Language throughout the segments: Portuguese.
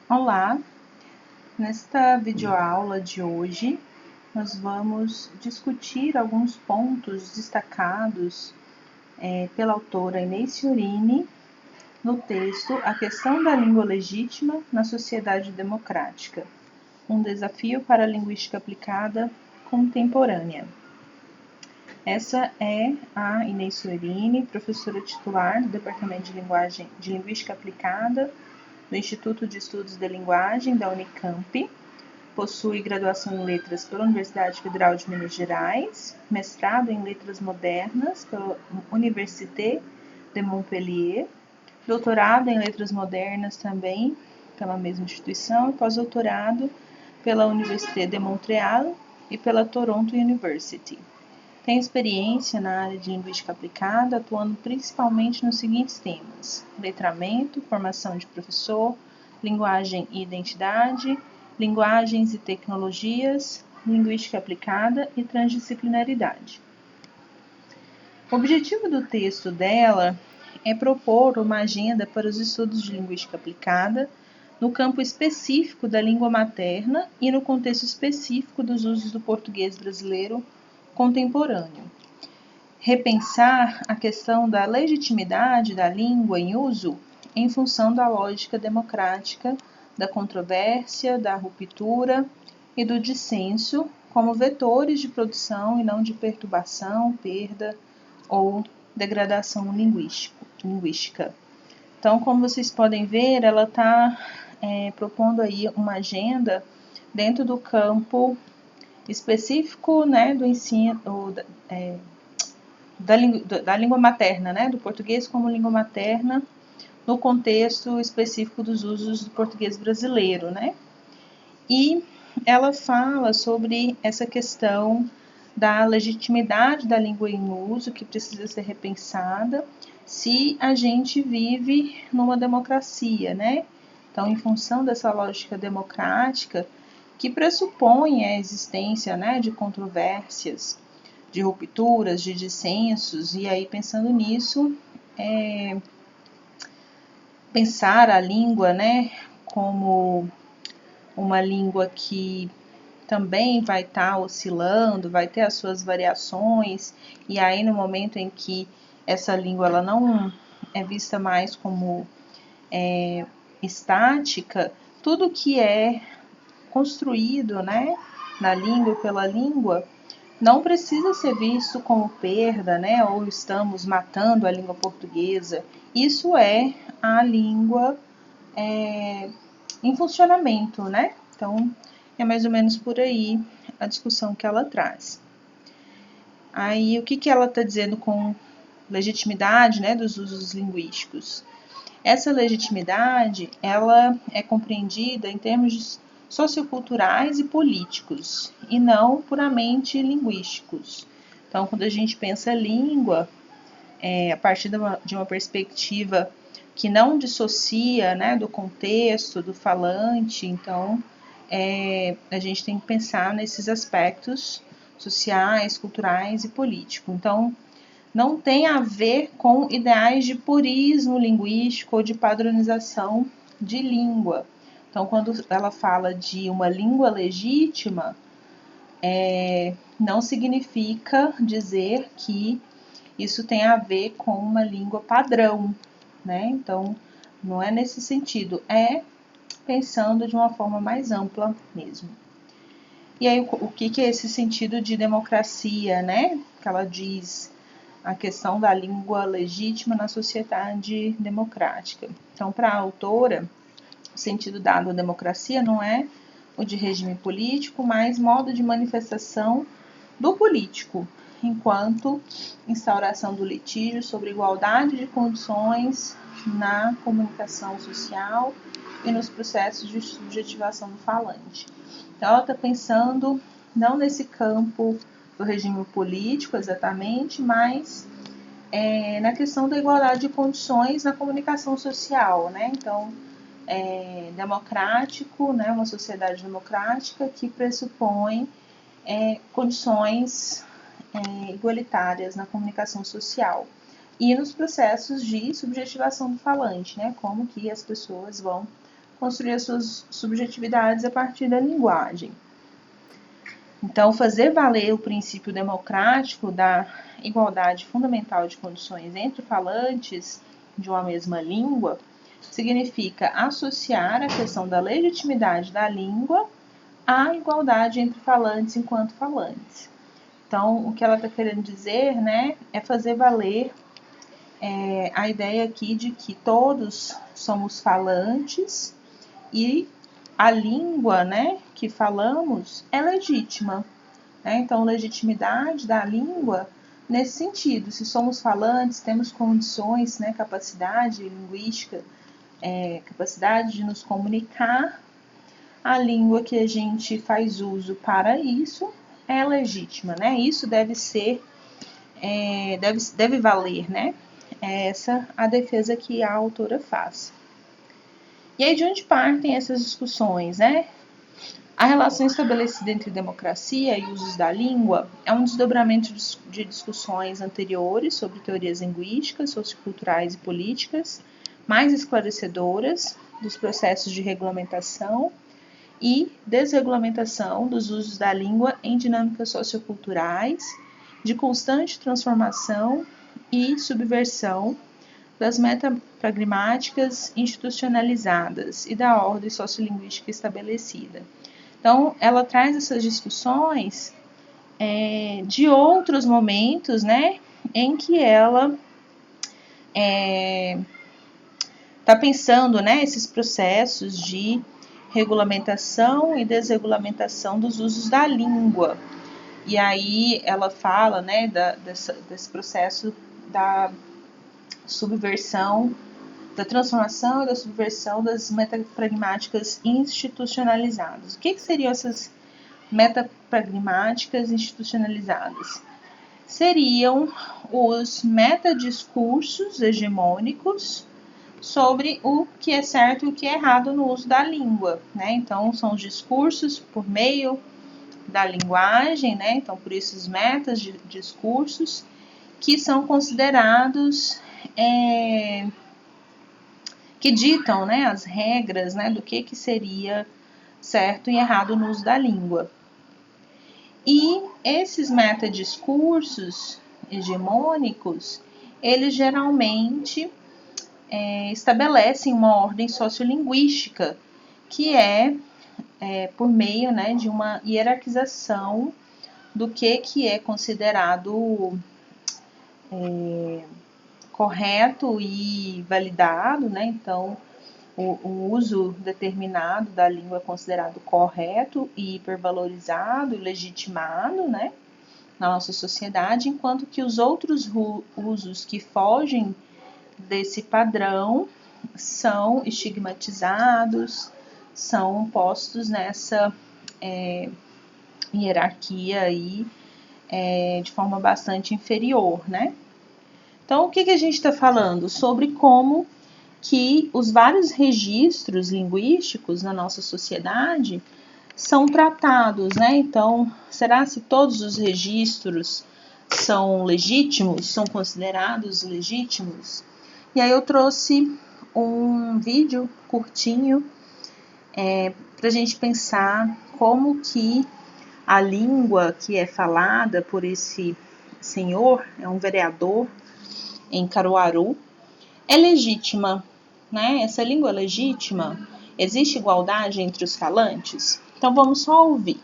Olá, nesta videoaula de hoje nós vamos discutir alguns pontos destacados pela autora Inês Fiorini no texto A Questão da Língua Legítima na Sociedade Democrática, um desafio para a linguística aplicada contemporânea. Essa é a Inês Fiorini, professora titular do Departamento de Linguística Aplicada do Instituto de Estudos de Linguagem da Unicamp. Possui graduação em Letras pela Universidade Federal de Minas Gerais, mestrado em Letras Modernas pela Université de Montpellier, doutorado em Letras Modernas também pela mesma instituição e pós-doutorado pela Université de Montréal e pela Toronto University. Tem experiência na área de linguística aplicada, atuando principalmente nos seguintes temas: letramento, formação de professor, linguagem e identidade, linguagens e tecnologias, linguística aplicada e transdisciplinaridade. O objetivo do texto dela é propor uma agenda para os estudos de linguística aplicada no campo específico da língua materna e no contexto específico dos usos do português brasileiro contemporâneo. Repensar a questão da legitimidade da língua em uso em função da lógica democrática, da controvérsia, da ruptura e do dissenso como vetores de produção e não de perturbação, perda ou degradação linguística. Então, como vocês podem ver, ela está propondo aí uma agenda dentro do campo específico, né, do ensino da língua materna, né, do português como língua materna, no contexto específico dos usos do português brasileiro, né? E ela fala sobre essa questão da legitimidade da língua em uso, que precisa ser repensada se a gente vive numa democracia, né? Então, em função dessa lógica democrática, que pressupõe a existência, né, de controvérsias, de rupturas, de dissensos, e aí pensando nisso, pensar a língua, né, como uma língua que também vai estar oscilando, vai ter as suas variações, e aí no momento em que essa língua ela não é vista mais como estática, tudo que é construído, né, na língua, pela língua, não precisa ser visto como perda, né, ou estamos matando a língua portuguesa. Isso é a língua em funcionamento, né? Então, é mais ou menos por aí a discussão que ela traz. Aí, o que ela está dizendo com legitimidade, né, dos usos linguísticos? Essa legitimidade, ela é compreendida em termos socioculturais e políticos, e não puramente linguísticos. Então, quando a gente pensa língua, a partir de uma perspectiva que não dissocia, né, do contexto, do falante, então a gente tem que pensar nesses aspectos sociais, culturais e políticos. Então, não tem a ver com ideais de purismo linguístico ou de padronização de língua. Então, quando ela fala de uma língua legítima, não significa dizer que isso tem a ver com uma língua padrão, né? Então, não é nesse sentido, é pensando de uma forma mais ampla mesmo. E aí, o que é esse sentido de democracia, né? Que ela diz a questão da língua legítima na sociedade democrática. Então, para a autora, o sentido dado à democracia não é o de regime político, mas modo de manifestação do político, enquanto instauração do litígio sobre igualdade de condições na comunicação social e nos processos de subjetivação do falante. Então, ela está pensando não nesse campo do regime político exatamente, mas na questão da igualdade de condições na comunicação social, né? Então, democrático, né? Uma sociedade democrática que pressupõe condições igualitárias na comunicação social e nos processos de subjetivação do falante, né? Como que as pessoas vão construir as suas subjetividades a partir da linguagem. Então, fazer valer o princípio democrático da igualdade fundamental de condições entre falantes de uma mesma língua significa associar a questão da legitimidade da língua à igualdade entre falantes enquanto falantes. Então, o que ela está querendo dizer, né, é fazer valer a ideia aqui de que todos somos falantes e a língua, né, que falamos é legítima. Né? Então, legitimidade da língua nesse sentido. Se somos falantes, temos condições, né, capacidade linguística, capacidade de nos comunicar, a língua que a gente faz uso para isso é legítima. Né? Isso deve ser, deve valer, né? É essa a defesa que a autora faz. E aí, de onde partem essas discussões, né? A relação estabelecida entre democracia e usos da língua é um desdobramento de discussões anteriores sobre teorias linguísticas, socioculturais e políticas, mais esclarecedoras dos processos de regulamentação e desregulamentação dos usos da língua em dinâmicas socioculturais, de constante transformação e subversão das metapragmáticas institucionalizadas e da ordem sociolinguística estabelecida. Então, ela traz essas discussões de outros momentos, né, em que ela está pensando, né, esses processos de regulamentação e desregulamentação dos usos da língua. E aí ela fala, né, desse processo da subversão, da transformação e da subversão das metapragmáticas institucionalizadas. O que seriam essas metapragmáticas institucionalizadas? Seriam os metadiscursos hegemônicos sobre o que é certo e o que é errado no uso da língua, né? Então, são os discursos por meio da linguagem, né? Então, por isso os metadiscursos que são considerados que ditam, né, as regras, né, do que seria certo e errado no uso da língua. E esses metadiscursos hegemônicos, eles geralmente estabelecem uma ordem sociolinguística, que é por meio, né, de uma hierarquização do que é considerado correto e validado, né? Então, o uso determinado da língua é considerado correto e hipervalorizado e legitimado, né, na nossa sociedade, enquanto que os outros usos que fogem desse padrão são estigmatizados, são postos nessa hierarquia aí de forma bastante inferior, né? Então, o que a gente está falando? Sobre como que os vários registros linguísticos na nossa sociedade são tratados, né? Então, será se todos os registros são legítimos, são considerados legítimos? E aí eu trouxe um vídeo curtinho para a gente pensar como que a língua que é falada por esse senhor, é um vereador em Caruaru, é legítima, né? Essa língua é legítima? Existe igualdade entre os falantes? Então vamos só ouvir.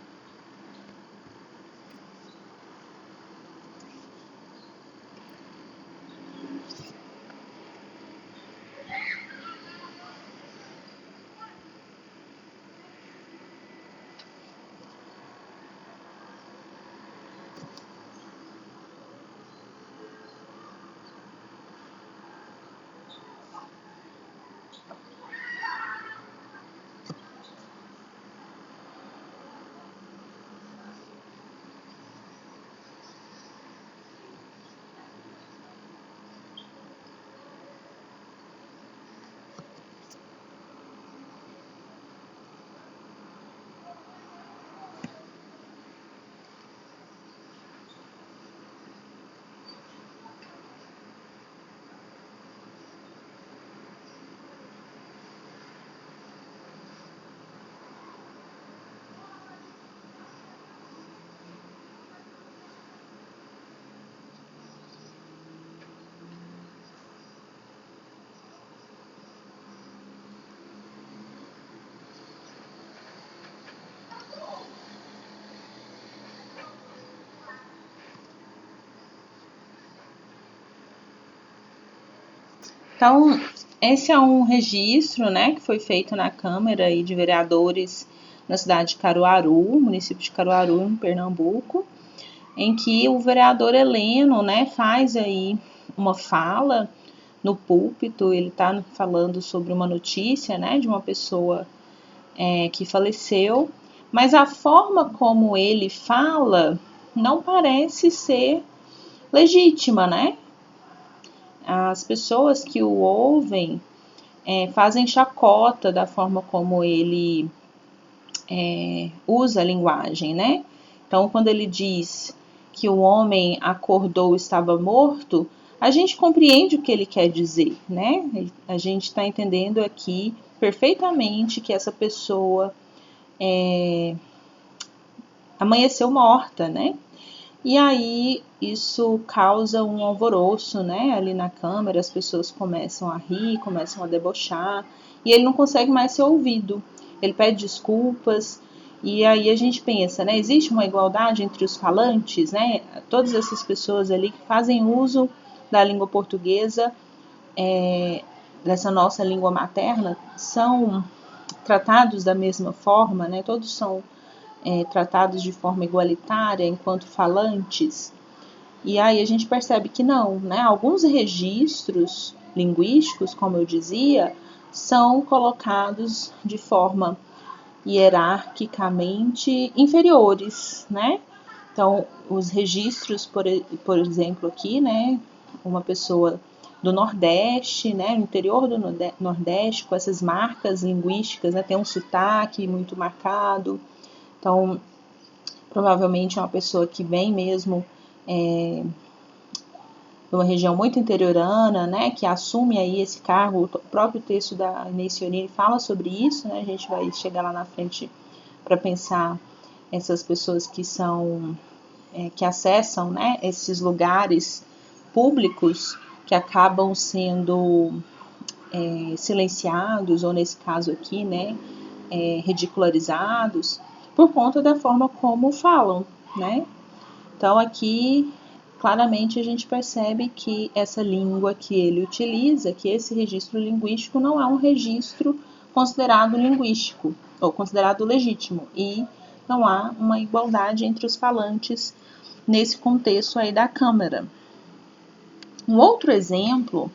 Então, esse é um registro, né, que foi feito na Câmara aí de Vereadores na cidade de Caruaru, município de Caruaru, em Pernambuco, em que o vereador Heleno, né, faz aí uma fala no púlpito. Ele está falando sobre uma notícia, né, de uma pessoa que faleceu, mas a forma como ele fala não parece ser legítima, né? As pessoas que o ouvem fazem chacota da forma como ele usa a linguagem, né? Então, quando ele diz que o homem acordou e estava morto, a gente compreende o que ele quer dizer, né? A gente está entendendo aqui perfeitamente que essa pessoa amanheceu morta, né? E aí isso causa um alvoroço, né? Ali na Câmara, as pessoas começam a rir, começam a debochar, e ele não consegue mais ser ouvido. Ele pede desculpas, e aí a gente pensa, né? Existe uma igualdade entre os falantes, né? Todas essas pessoas ali que fazem uso da língua portuguesa, dessa nossa língua materna, são tratados da mesma forma, né? Todos são tratados de forma igualitária enquanto falantes. E aí a gente percebe que não, né? Alguns registros linguísticos, como eu dizia, são colocados de forma hierarquicamente inferiores, né? Então, os registros, por exemplo, aqui, né? Uma pessoa do Nordeste, né? No interior do Nordeste, com essas marcas linguísticas, né? Tem um sotaque muito marcado. Então, provavelmente é uma pessoa que vem mesmo de uma região muito interiorana, né, que assume aí esse cargo. O próprio texto da Inês Cionini fala sobre isso, né, a gente vai chegar lá na frente para pensar essas pessoas que são, que acessam, né, esses lugares públicos que acabam sendo silenciados, ou nesse caso aqui, né, ridicularizados, por conta da forma como falam, né? Então aqui claramente a gente percebe que essa língua que ele utiliza, que esse registro linguístico não é um registro considerado linguístico ou considerado legítimo, e não há uma igualdade entre os falantes nesse contexto aí da Câmara. Um outro exemplo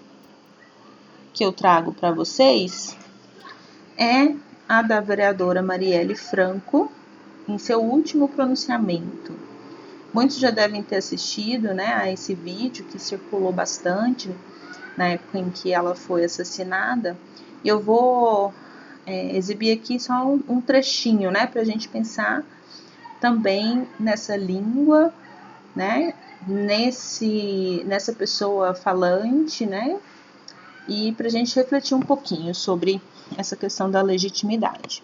que eu trago para vocês é a da vereadora Marielle Franco, em seu último pronunciamento. Muitos já devem ter assistido, né, a esse vídeo que circulou bastante na época em que ela foi assassinada. E eu vou exibir aqui só um trechinho, né, para a gente pensar também nessa língua, né, nessa pessoa falante, né, e para a gente refletir um pouquinho sobre essa questão da legitimidade.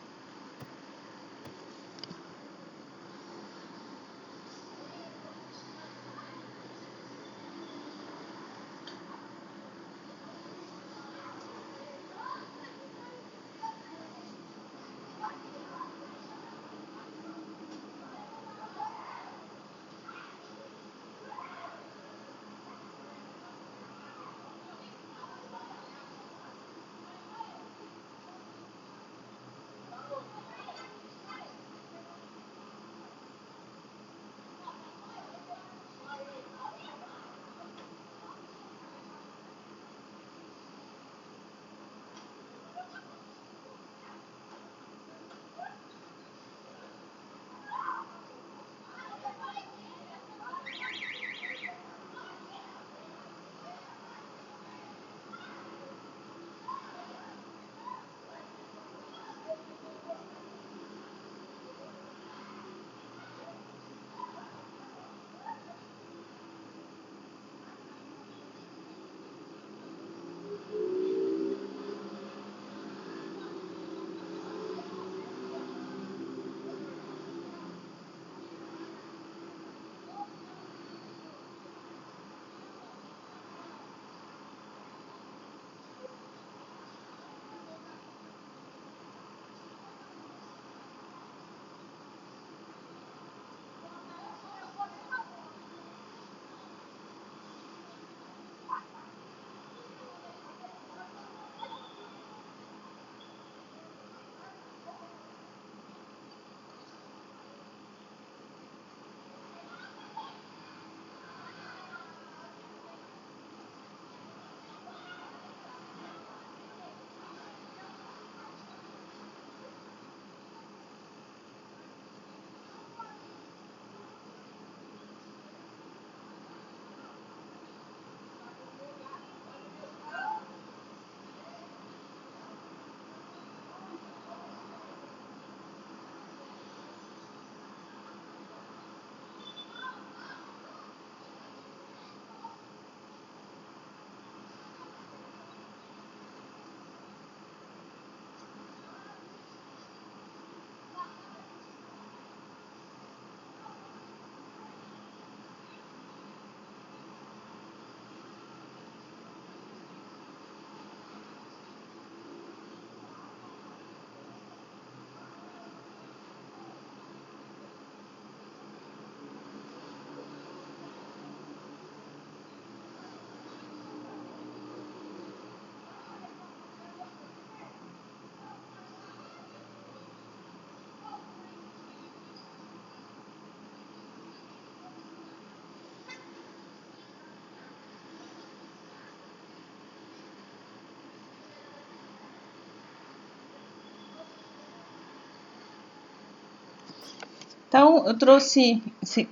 Então, eu trouxe,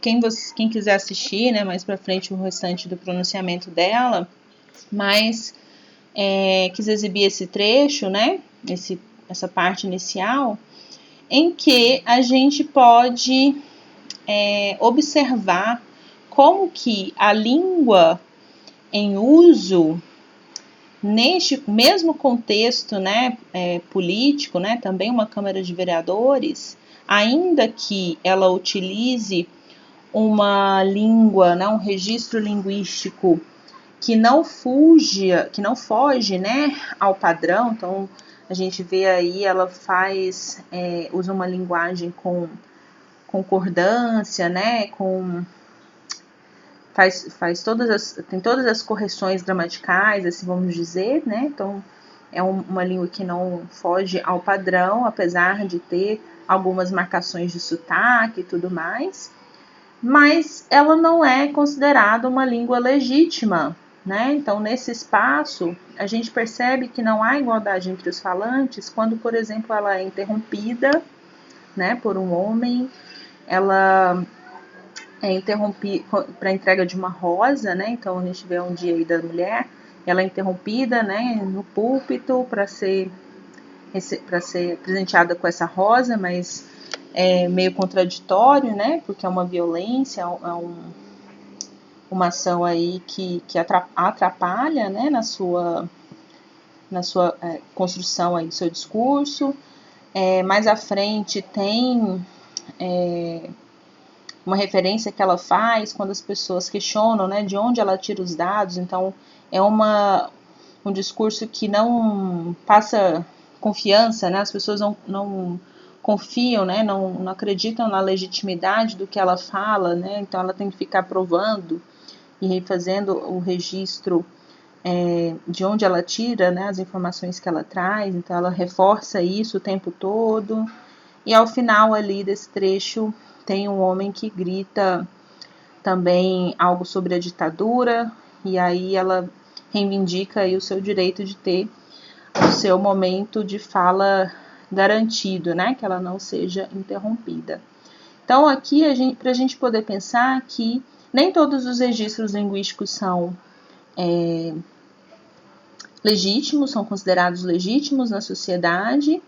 quem quiser assistir, né, mais para frente o restante do pronunciamento dela, mas quis exibir esse trecho, né, essa parte inicial, em que a gente pode observar como que a língua em uso neste mesmo contexto, né, político, né, também uma Câmara de Vereadores, ainda que ela utilize uma língua, né, um registro linguístico que não foge, né, ao padrão. Então a gente vê aí, ela usa uma linguagem com concordância, né, tem todas as correções gramaticais, assim vamos dizer, né? Então é uma língua que não foge ao padrão, apesar de ter algumas marcações de sotaque e tudo mais, mas ela não é considerada uma língua legítima, né? Então nesse espaço a gente percebe que não há igualdade entre os falantes quando, por exemplo, ela é interrompida, né, por um homem, ela interrompida para a entrega de uma rosa, né? Então a gente vê um dia aí da mulher, ela é interrompida, né, no púlpito para ser presenteada com essa rosa, mas é meio contraditório, né? Porque é uma violência, uma ação aí que atrapalha, né, na sua construção aí do seu discurso. Mais à frente tem uma referência que ela faz quando as pessoas questionam, né, de onde ela tira os dados. Então é um discurso que não passa confiança, né, as pessoas não confiam, né, não acreditam na legitimidade do que ela fala, né, então ela tem que ficar provando e fazendo o registro de onde ela tira, né, as informações que ela traz. Então ela reforça isso o tempo todo, e ao final ali desse trecho tem um homem que grita também algo sobre a ditadura, e aí ela reivindica aí o seu direito de ter o seu momento de fala garantido, né, que ela não seja interrompida. Então aqui para a gente poder pensar que nem todos os registros linguísticos são legítimos, são considerados legítimos na sociedade,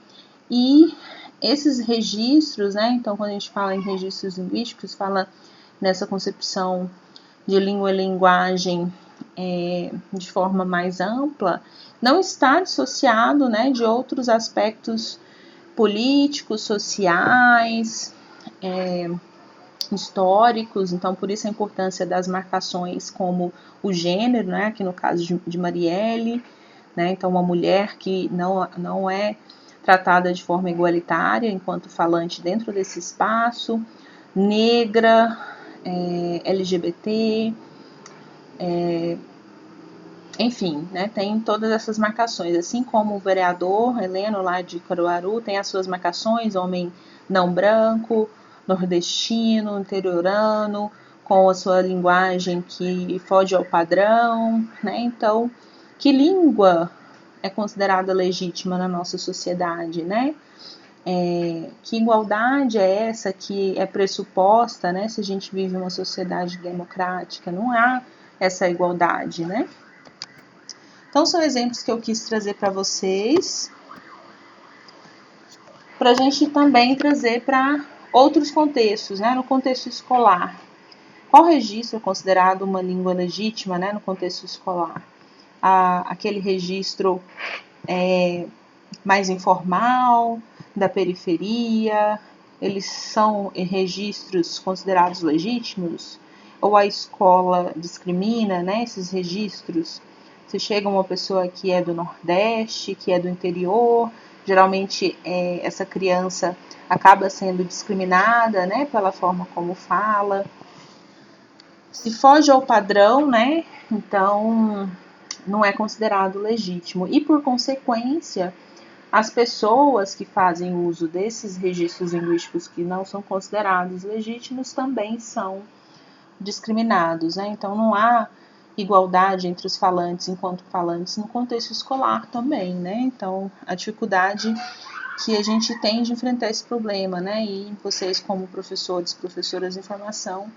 e esses registros, né, então quando a gente fala em registros linguísticos, fala nessa concepção de língua e linguagem de forma mais ampla, não está dissociado, né, de outros aspectos políticos, sociais, históricos. Então por isso a importância das marcações como o gênero, né, aqui no caso de Marielle, né, então uma mulher que não é tratada de forma igualitária enquanto falante dentro desse espaço, negra, LGBT, enfim, né, tem todas essas marcações, assim como o vereador Heleno lá de Caruaru tem as suas marcações, homem não branco, nordestino, interiorano, com a sua linguagem que foge ao padrão, né? Então, que língua é considerada legítima na nossa sociedade, né? Que igualdade é essa que é pressuposta, né, se a gente vive uma sociedade democrática? Não há essa igualdade, né? Então são exemplos que eu quis trazer para vocês, para a gente também trazer para outros contextos, né, no contexto escolar. Qual registro é considerado uma língua legítima, né, no contexto escolar? Aquele registro mais informal, da periferia, eles são registros considerados legítimos? Ou a escola discrimina, né, esses registros? Se chega uma pessoa que é do Nordeste, que é do interior, geralmente essa criança acaba sendo discriminada, né, pela forma como fala. Se foge ao padrão, né, então não é considerado legítimo. E por consequência, as pessoas que fazem uso desses registros linguísticos que não são considerados legítimos também são discriminados, né? Então não há igualdade entre os falantes enquanto falantes no contexto escolar também, né? Então a dificuldade que a gente tem de enfrentar esse problema, né? E vocês, como professores, professoras de formação,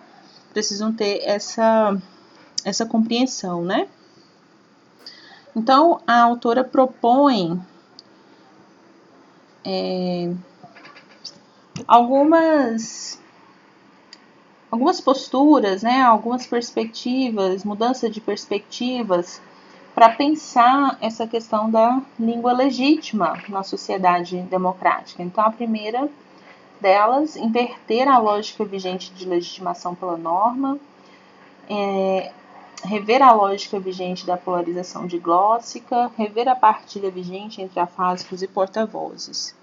precisam ter essa compreensão, né? Então, a autora propõe algumas posturas, né? Algumas perspectivas, mudança de perspectivas, para pensar essa questão da língua legítima na sociedade democrática. Então, a primeira delas, inverter a lógica vigente de legitimação pela norma, rever a lógica vigente da polarização diglóssica, rever a partilha vigente entre afásicos e porta-vozes.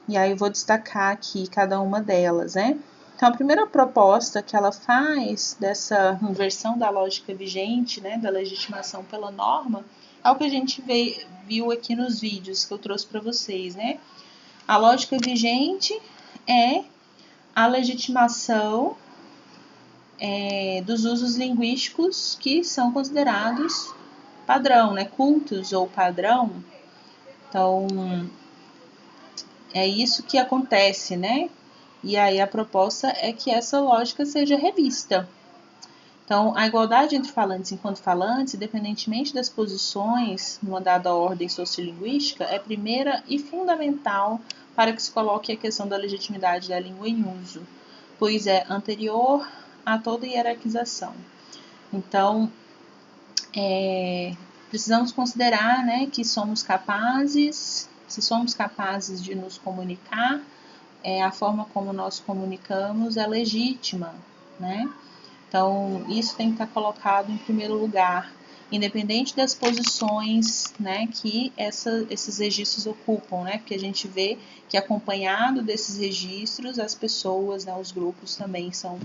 E aí eu vou destacar aqui cada uma delas, né? Então, a primeira proposta que ela faz dessa inversão da lógica vigente, né, da legitimação pela norma, é o que a gente viu aqui nos vídeos que eu trouxe para vocês, né? A lógica vigente é a legitimação dos usos linguísticos que são considerados padrão, né? Cultos ou padrão. Então, é isso que acontece, né? E aí a proposta é que essa lógica seja revista. Então, a igualdade entre falantes enquanto falantes, independentemente das posições numa dada ordem sociolinguística, é primeira e fundamental para que se coloque a questão da legitimidade da língua em uso, pois é anterior a toda hierarquização. Então, precisamos considerar, né, que somos capazes, se somos capazes de nos comunicar, a forma como nós comunicamos é legítima, né? Então, isso tem que estar colocado em primeiro lugar, independente das posições, né, que esses registros ocupam, né? Porque a gente vê que, acompanhado desses registros, as pessoas, né, os grupos também são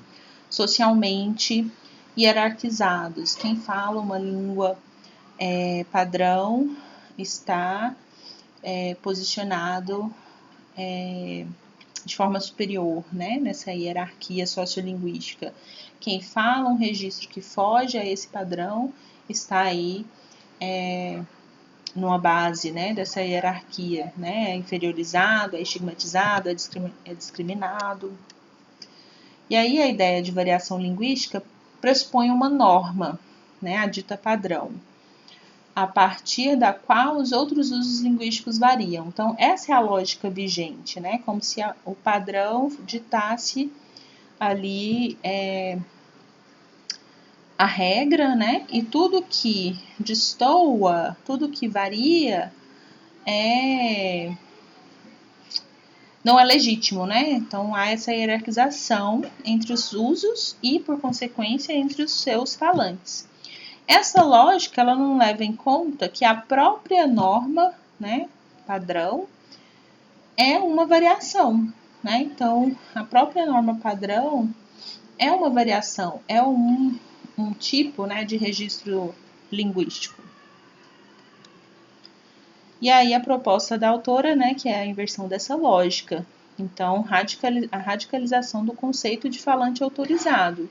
socialmente hierarquizados. Quem fala uma língua padrão está posicionado de forma superior, né, nessa hierarquia sociolinguística. Quem fala um registro que foge a esse padrão está aí numa base, né, dessa hierarquia, né, é inferiorizado, é estigmatizado, é discriminado. E aí a ideia de variação linguística pressupõe uma norma, né, a dita padrão, a partir da qual os outros usos linguísticos variam. Então, essa é a lógica vigente, né? Como se o padrão ditasse ali a regra, né? E tudo que destoa, tudo que varia, não é legítimo, né? Então, há essa hierarquização entre os usos e, por consequência, entre os seus falantes. Essa lógica, ela não leva em conta que a própria norma, né, padrão, é uma variação, né? Então, a própria norma padrão é uma variação, é um tipo, né, de registro linguístico. E aí a proposta da autora, né, que é a inversão dessa lógica. Então, a radicalização do conceito de falante autorizado.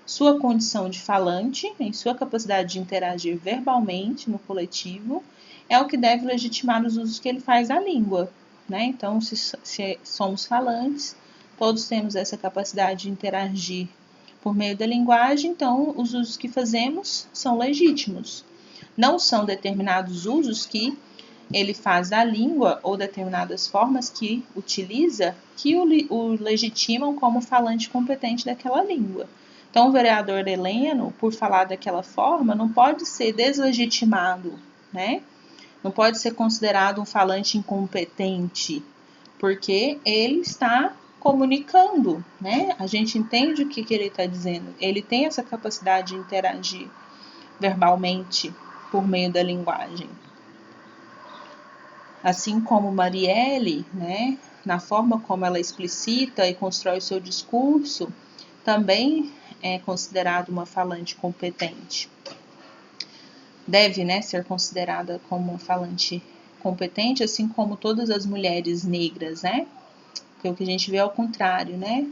Sua condição de falante, em sua capacidade de interagir verbalmente no coletivo, é o que deve legitimar os usos que ele faz da língua, né? Então, se somos falantes, todos temos essa capacidade de interagir por meio da linguagem, então os usos que fazemos são legítimos. Não são determinados usos que ele faz da língua ou determinadas formas que utiliza que o legitimam como falante competente daquela língua. Então, o vereador Heleno, por falar daquela forma, não pode ser deslegitimado, né? Não pode ser considerado um falante incompetente, porque ele está comunicando, né? A gente entende o que ele está dizendo. Ele tem essa capacidade de interagir verbalmente por meio da linguagem. Assim como Marielle, né, na forma como ela explicita e constrói o seu discurso, também é considerada uma falante competente. Deve, né, ser considerada como uma falante competente, assim como todas as mulheres negras, né? Porque o que a gente vê é o contrário, né?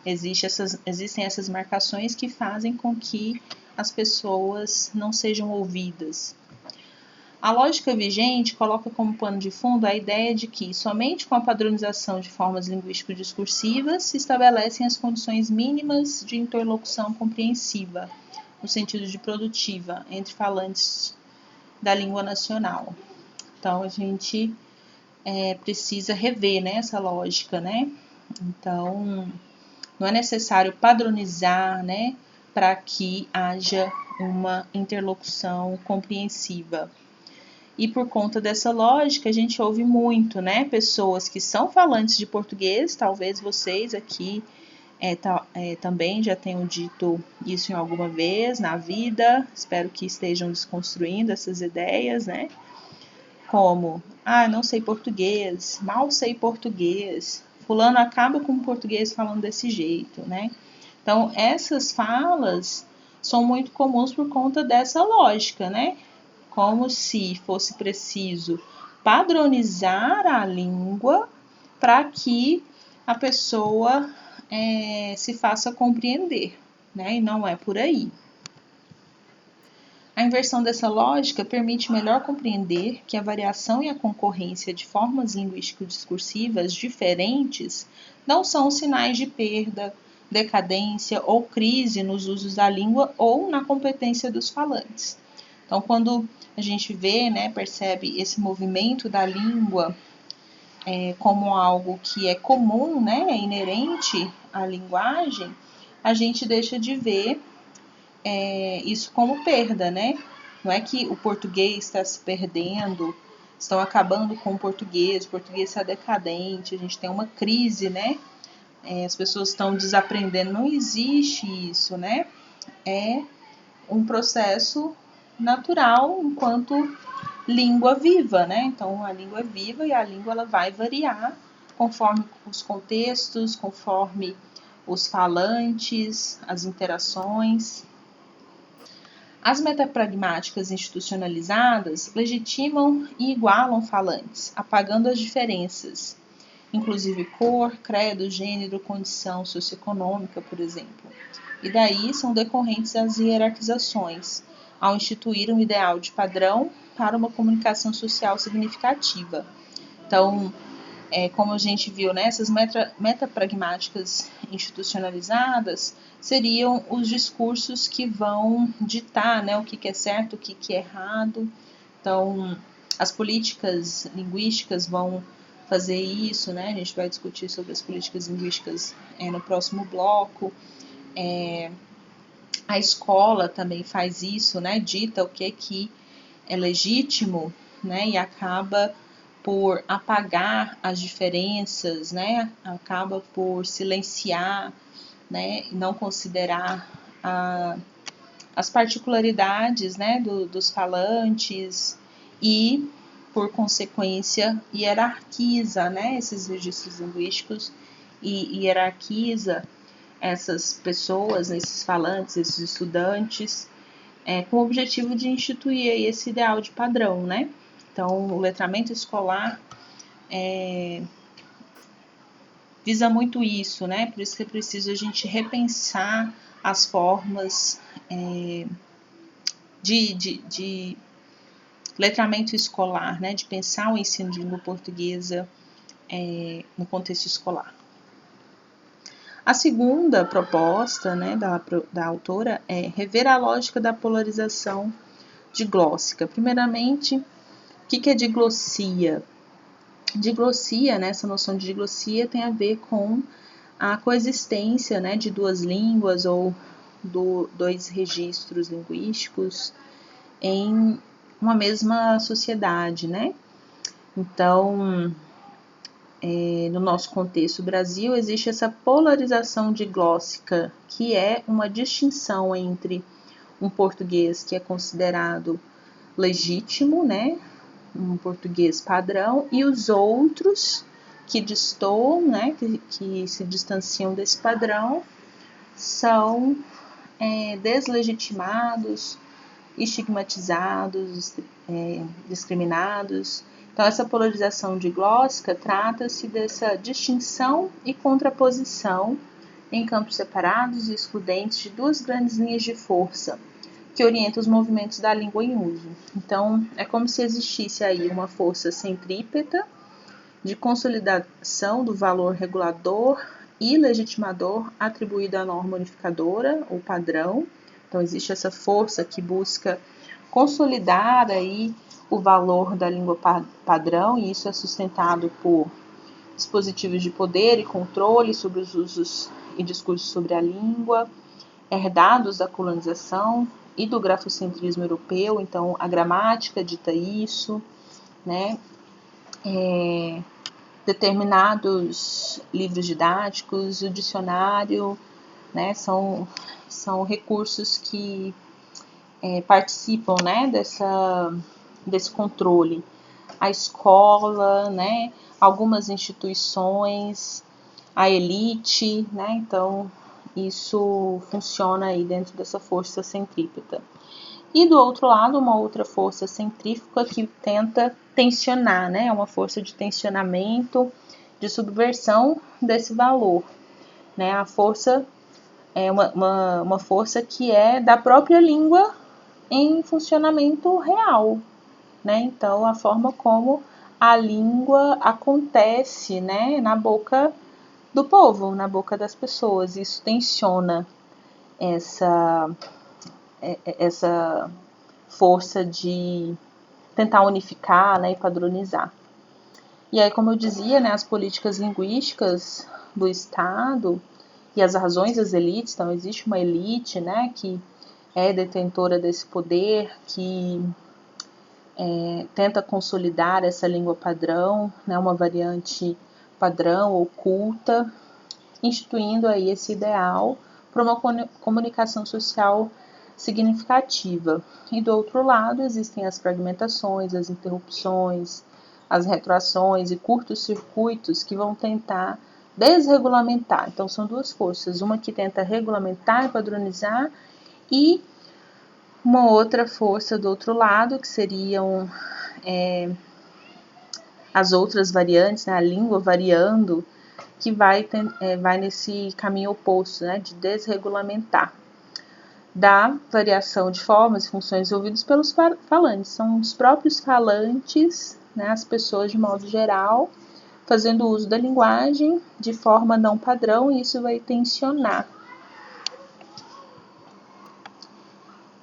Existem essas marcações que fazem com que as pessoas não sejam ouvidas. A lógica vigente coloca como pano de fundo a ideia de que somente com a padronização de formas linguístico-discursivas se estabelecem as condições mínimas de interlocução compreensiva, no sentido de produtiva, entre falantes da língua nacional. Então, a gente precisa rever, né, essa lógica, né? Então, não é necessário padronizar, né, para que haja uma interlocução compreensiva. E por conta dessa lógica, a gente ouve muito, né, pessoas que são falantes de português, talvez vocês aqui também já tenham dito isso em alguma vez na vida, espero que estejam desconstruindo essas ideias, né? Como, não sei português, mal sei português, fulano acaba com o português falando desse jeito, né? Então, essas falas são muito comuns por conta dessa lógica, né? Como se fosse preciso padronizar a língua para que a pessoa se faça compreender, né? E não é por aí. A inversão dessa lógica permite melhor compreender que a variação e a concorrência de formas linguístico-discursivas diferentes não são sinais de perda, decadência ou crise nos usos da língua ou na competência dos falantes. Então, quando a gente vê, né, percebe esse movimento da língua como algo que é comum, né, é inerente à linguagem, a gente deixa de ver isso como perda, né? Não é que o português está se perdendo, estão acabando com o português está decadente, a gente tem uma crise, né? As pessoas estão desaprendendo, não existe isso, né? É um processo natural enquanto língua viva, né? Então, a língua é viva e a língua ela vai variar conforme os contextos, conforme os falantes, as interações. As metapragmáticas institucionalizadas legitimam e igualam falantes, apagando as diferenças, inclusive cor, credo, gênero, condição socioeconômica, por exemplo. E daí são decorrentes as hierarquizações, ao instituir um ideal de padrão para uma comunicação social significativa. Então, como a gente viu, né, essas metapragmáticas institucionalizadas seriam os discursos que vão ditar, né, o que é certo, o que é errado. Então, as políticas linguísticas vão fazer isso, né? A gente vai discutir sobre as políticas linguísticas no próximo bloco. A escola também faz isso, né? Dita o que é legítimo, né? E acaba por apagar as diferenças, né? Acaba por silenciar, né? E não considerar as particularidades, né? Dos falantes e, por consequência, hierarquiza, né? Esses registros linguísticos e hierarquiza essas pessoas, esses falantes, esses estudantes, com o objetivo de instituir aí esse ideal de padrão, né? Então, o letramento escolar visa muito isso, né? Por isso que é preciso a gente repensar as formas de letramento escolar, né? De pensar o ensino de língua portuguesa no contexto escolar. A segunda proposta, né, da autora é rever a lógica da polarização diglóssica. Primeiramente, o que é diglossia? Diglossia, né, essa noção de diglossia tem a ver com a coexistência, né, de duas línguas ou dois registros linguísticos em uma mesma sociedade, né? Então, no nosso contexto Brasil, existe essa polarização diglóssica, que é uma distinção entre um português que é considerado legítimo, né, um português padrão, e os outros que destoam, né, que se distanciam desse padrão, são deslegitimados, estigmatizados, discriminados. Então, essa polarização diglóssica trata-se dessa distinção e contraposição em campos separados e excludentes de duas grandes linhas de força, que orienta os movimentos da língua em uso. Então, é como se existisse aí uma força centrípeta de consolidação do valor regulador e legitimador atribuído à norma unificadora ou padrão. Então, existe essa força que busca consolidar aí o valor da língua padrão, e isso é sustentado por dispositivos de poder e controle sobre os usos e discursos sobre a língua, herdados da colonização e do grafocentrismo europeu. Então, a gramática dita isso, né? Determinados livros didáticos, o dicionário, né? São recursos que participam, né? Desse controle. A escola, né? Algumas instituições, a elite, né? Então, isso funciona aí dentro dessa força centrípeta. E do outro lado, uma outra força centrífuga que tenta tensionar, né? É uma força de tensionamento, de subversão desse valor, né? A força é uma força que é da própria língua em funcionamento real, né? Então, a forma como a língua acontece, né? Na boca do povo, na boca das pessoas. Isso tensiona essa força de tentar unificar, né, e padronizar. E aí, como eu dizia, né, as políticas linguísticas do Estado e as razões das elites, então existe uma elite, né, que é detentora desse poder, que tenta consolidar essa língua padrão, né, uma variante padrão oculta, instituindo aí esse ideal para uma comunicação social significativa. E do outro lado existem as fragmentações, as interrupções, as retroações e curtos circuitos que vão tentar desregulamentar. Então são duas forças, uma que tenta regulamentar e padronizar e uma outra força do outro lado, que seriam as outras variantes, né, a língua variando, que vai nesse caminho oposto, né, de desregulamentar, da variação de formas e funções ouvidas pelos falantes. São os próprios falantes, né, as pessoas de modo geral, fazendo uso da linguagem de forma não padrão, e isso vai tensionar.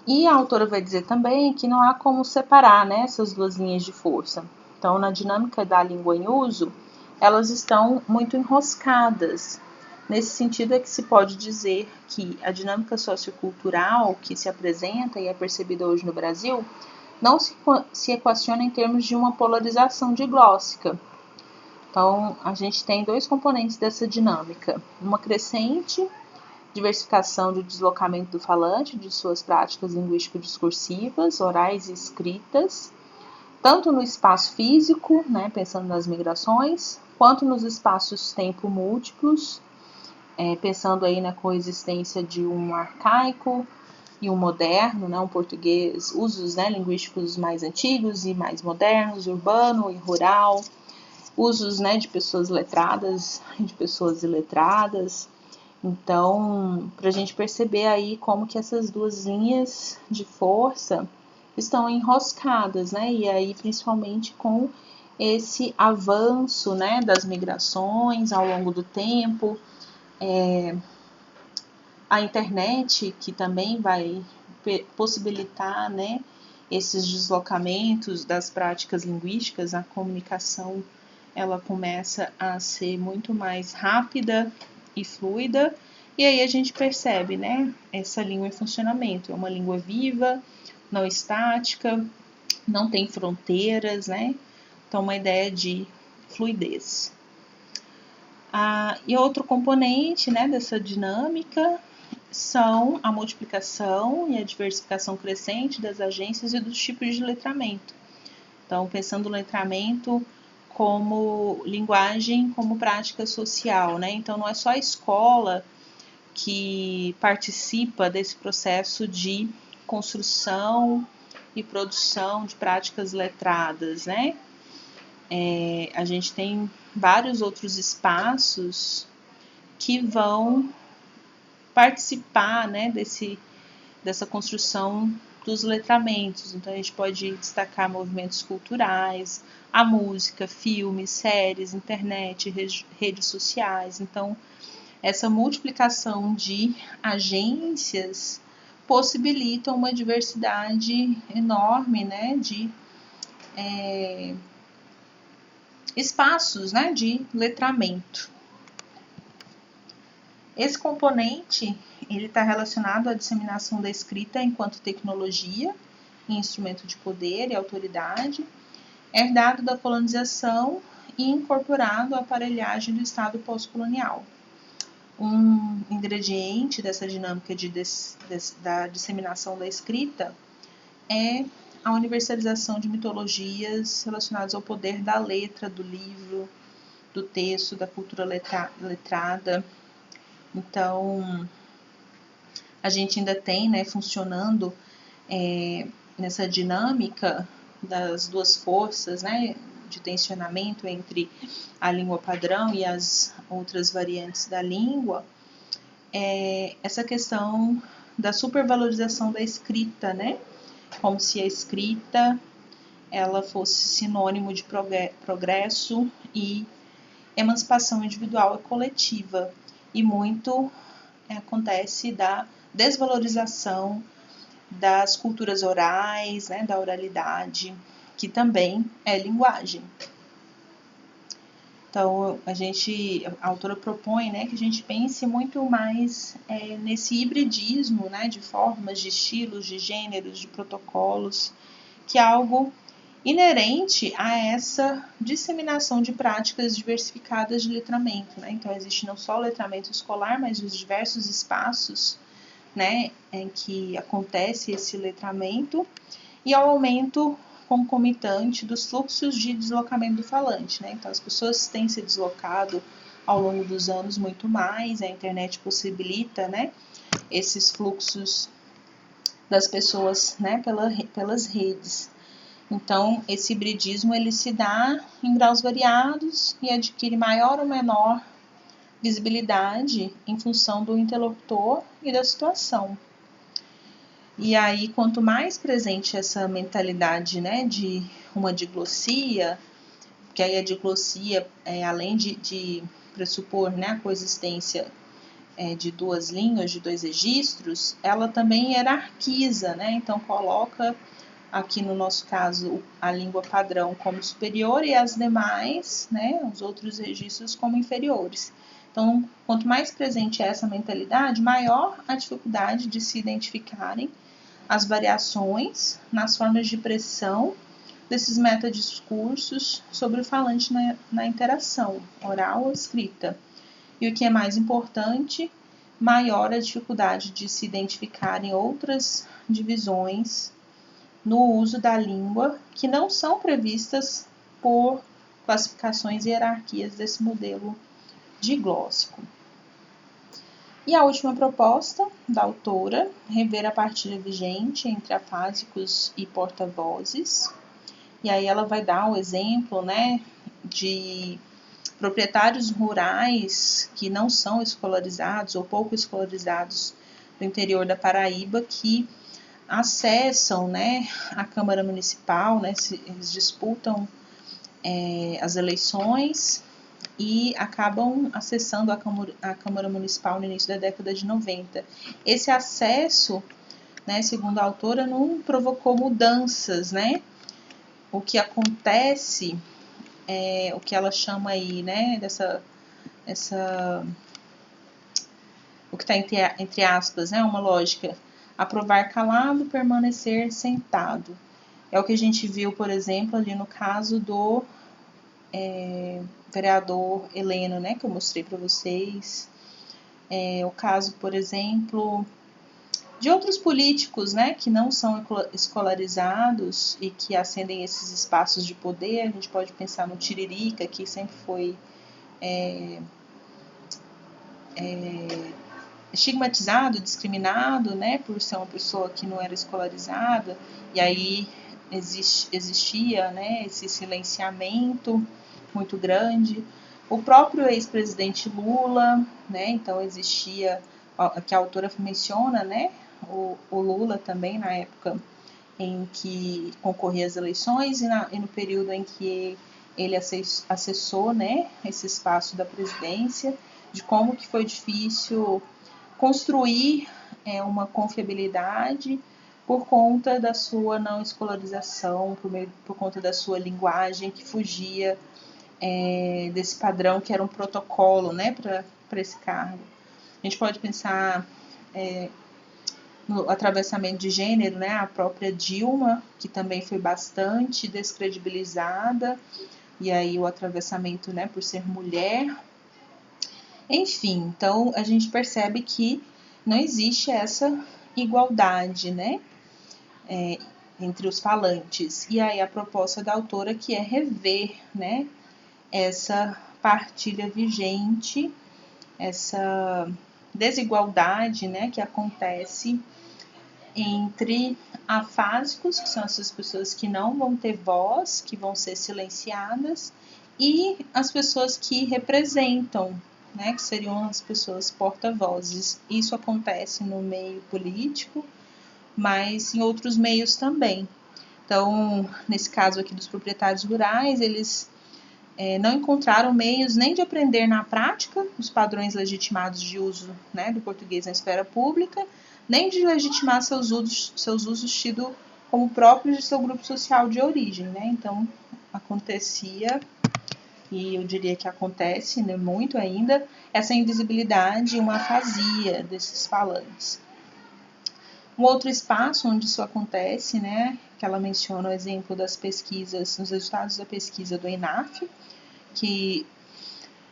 E a autora vai dizer também que não há como separar, né, essas duas linhas de força. Então, na dinâmica da língua em uso, elas estão muito enroscadas. Nesse sentido é que se pode dizer que a dinâmica sociocultural que se apresenta e é percebida hoje no Brasil não se equaciona em termos de uma polarização diglóssica. Então, a gente tem dois componentes dessa dinâmica: uma crescente diversificação do deslocamento do falante, de suas práticas linguístico-discursivas, orais e escritas, tanto no espaço físico, né, pensando nas migrações, quanto nos espaços tempo múltiplos, pensando aí na coexistência de um arcaico e um moderno, né, um português, usos, né, linguísticos mais antigos e mais modernos, urbano e rural, usos, né, de pessoas letradas e de pessoas iletradas. Então, para a gente perceber aí como que essas duas linhas de força estão enroscadas, né? E aí, principalmente com esse avanço, né, das migrações ao longo do tempo, a internet, que também vai possibilitar, né, esses deslocamentos das práticas linguísticas, a comunicação ela começa a ser muito mais rápida e fluida, e aí a gente percebe, né, essa língua em funcionamento. É uma língua viva, não estática, não tem fronteiras, né? Então, uma ideia de fluidez. E outro componente, né, dessa dinâmica são a multiplicação e a diversificação crescente das agências e dos tipos de letramento. Então, pensando no letramento como linguagem, como prática social, né? Então, não é só a escola que participa desse processo de construção e produção de práticas letradas, né? A gente tem vários outros espaços que vão participar, né, dessa construção dos letramentos. Então, a gente pode destacar movimentos culturais, a música, filmes, séries, internet, redes sociais. Então, essa multiplicação de agências possibilita uma diversidade enorme, né, de espaços, né, de letramento. Esse componente ele está relacionado à disseminação da escrita enquanto tecnologia, instrumento de poder e autoridade, herdado da colonização e incorporado à aparelhagem do Estado pós-colonial. Um ingrediente dessa dinâmica da disseminação da escrita é a universalização de mitologias relacionadas ao poder da letra, do livro, do texto, da cultura letrada. Então, a gente ainda tem, né, funcionando nessa dinâmica das duas forças, né, de tensionamento entre a língua padrão e as outras variantes da língua, essa questão da supervalorização da escrita, né, como se a escrita ela fosse sinônimo de progresso e emancipação individual e coletiva, e muito acontece da desvalorização das culturas orais, né, da oralidade, que também é linguagem. Então, a autora propõe, né, que a gente pense muito mais nesse hibridismo, né, de formas, de estilos, de gêneros, de protocolos, que é algo inerente a essa disseminação de práticas diversificadas de letramento, né? Então, existe não só o letramento escolar, mas os diversos espaços, né, em que acontece esse letramento, e ao aumento concomitante dos fluxos de deslocamento do falante, né? Então, as pessoas têm se deslocado ao longo dos anos muito mais, a internet possibilita, né, esses fluxos das pessoas, né, pelas redes. Então, esse hibridismo ele se dá em graus variados e adquire maior ou menor visibilidade em função do interlocutor e da situação. E aí, quanto mais presente essa mentalidade, né, de uma diglossia, que aí a diglossia, além de pressupor, né, a coexistência de duas línguas, de dois registros, ela também hierarquiza, né, então coloca aqui no nosso caso a língua padrão como superior e as demais, né, os outros registros como inferiores. Então, quanto mais presente é essa mentalidade, maior a dificuldade de se identificarem as variações nas formas de expressão desses metadiscursos sobre o falante na interação oral ou escrita. E o que é mais importante, maior a dificuldade de se identificarem outras divisões no uso da língua que não são previstas por classificações e hierarquias desse modelo diglóssico. E a última proposta da autora, rever a partilha vigente entre afásicos e porta-vozes. E aí ela vai dar o exemplo, né, de proprietários rurais que não são escolarizados ou pouco escolarizados do interior da Paraíba que acessam, né, a Câmara Municipal, né, eles disputam as eleições e acabam acessando a Câmara Municipal no início da década de 90. Esse acesso, né, segundo a autora, não provocou mudanças, né? O que acontece o que ela chama aí, né, o que está entre aspas, né, uma lógica, aprovar calado, permanecer sentado. É o que a gente viu, por exemplo, ali no caso do vereador Heleno, né, que eu mostrei para vocês. O caso, por exemplo, de outros políticos, né, que não são escolarizados e que ascendem esses espaços de poder. A gente pode pensar no Tiririca, que sempre foi estigmatizado, discriminado, né, por ser uma pessoa que não era escolarizada, e aí existia, né, esse silenciamento muito grande. O próprio ex-presidente Lula, né, então existia, que a autora menciona, né, o Lula também, na época em que concorria às eleições e no período em que ele acessou, né, esse espaço da presidência, de como que foi difícil construir uma confiabilidade por conta da sua não escolarização, por conta da sua linguagem que fugia desse padrão que era um protocolo, né, para esse cargo. A gente pode pensar no atravessamento de gênero, né, a própria Dilma, que também foi bastante descredibilizada, e aí o atravessamento, né, por ser mulher. Enfim, então a gente percebe que não existe essa igualdade, né, entre os falantes. E aí a proposta da autora que é rever, né, essa partilha vigente, essa desigualdade, né, que acontece entre afásicos, que são essas pessoas que não vão ter voz, que vão ser silenciadas, e as pessoas que representam, né, que seriam as pessoas porta-vozes. Isso acontece no meio político, mas em outros meios também. Então, nesse caso aqui dos proprietários rurais, eles não encontraram meios nem de aprender na prática os padrões legitimados de uso, né, do português na esfera pública, nem de legitimar seus usos tidos como próprios de seu grupo social de origem, né? Então, acontecia, e eu diria que acontece, né, muito ainda, essa invisibilidade e uma afasia desses falantes. Um outro espaço onde isso acontece, né, que ela menciona o exemplo das pesquisas, nos resultados da pesquisa do ENAF, que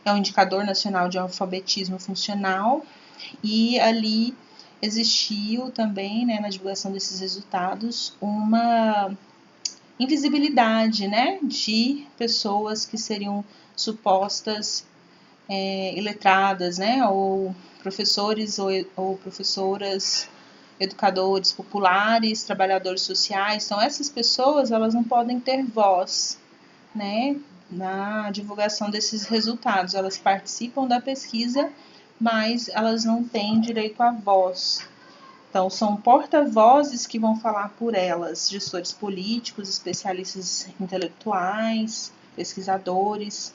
é o Indicador Nacional de Alfabetismo Funcional, e ali existiu também, né, na divulgação desses resultados, uma invisibilidade, né, de pessoas que seriam supostas iletradas, né, ou professores ou professoras, educadores populares, trabalhadores sociais. Então, essas pessoas, elas não podem ter voz, né, na divulgação desses resultados. Elas participam da pesquisa, mas elas não têm direito à voz. Então, são porta-vozes que vão falar por elas, gestores políticos, especialistas intelectuais, pesquisadores.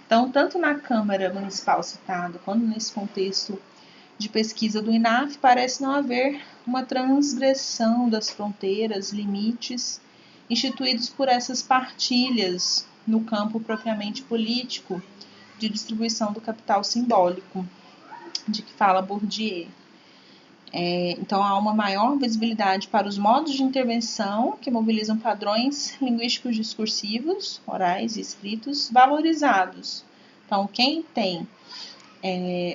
Então, tanto na Câmara Municipal citada, quanto nesse contexto de pesquisa do INAF, parece não haver uma transgressão das fronteiras, limites instituídos por essas partilhas no campo propriamente político de distribuição do capital simbólico, de que fala Bourdieu. Então, há uma maior visibilidade para os modos de intervenção que mobilizam padrões linguísticos discursivos, orais e escritos, valorizados. Então, quem tem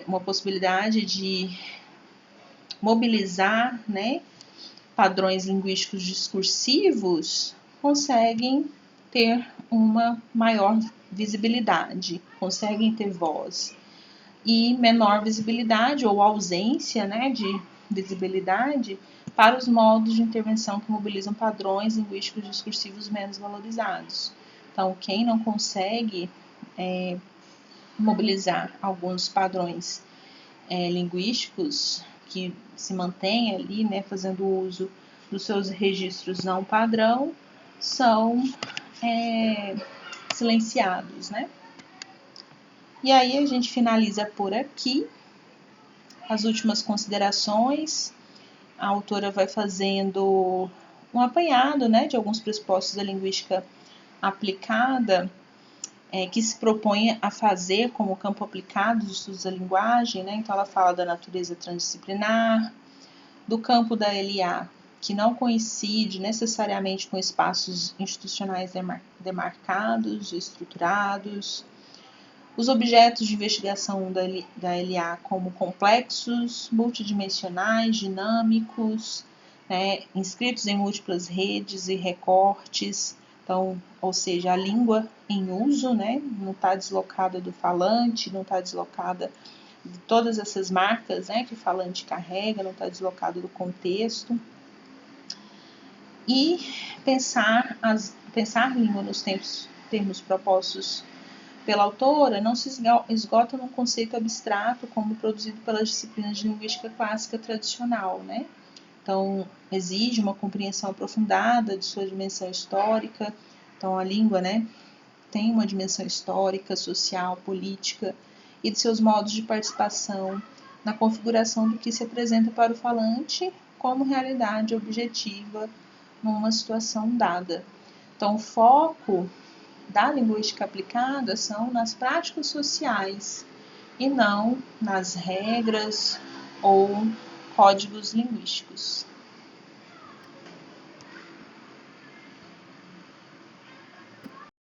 uma possibilidade de mobilizar, né, padrões linguísticos discursivos, conseguem ter uma maior visibilidade, conseguem ter voz. E menor visibilidade ou ausência, né, de visibilidade para os modos de intervenção que mobilizam padrões linguísticos discursivos menos valorizados. Então, quem não consegue mobilizar alguns padrões linguísticos que se mantêm ali, né, fazendo uso dos seus registros não padrão, são silenciados, né? E aí a gente finaliza por aqui as últimas considerações. A autora vai fazendo um apanhado, né, de alguns pressupostos da linguística aplicada, que se propõe a fazer como campo aplicado dos estudos da linguagem, né? Então ela fala da natureza transdisciplinar, do campo da LA, que não coincide necessariamente com espaços institucionais demarcados, estruturados, os objetos de investigação da LA como complexos, multidimensionais, dinâmicos, né, inscritos em múltiplas redes e recortes. Então, ou seja, a língua em uso, né, não está deslocada do falante, não está deslocada de todas essas marcas, né, que o falante carrega, não está deslocado do contexto. E pensar língua nos termos propostos pela autora não se esgota num conceito abstrato como produzido pelas disciplinas de linguística clássica tradicional, né? Então, exige uma compreensão aprofundada de sua dimensão histórica. Então, a língua, né, tem uma dimensão histórica, social, política e de seus modos de participação na configuração do que se apresenta para o falante como realidade objetiva numa situação dada. Então, o foco da linguística aplicada são nas práticas sociais e não nas regras ou códigos linguísticos.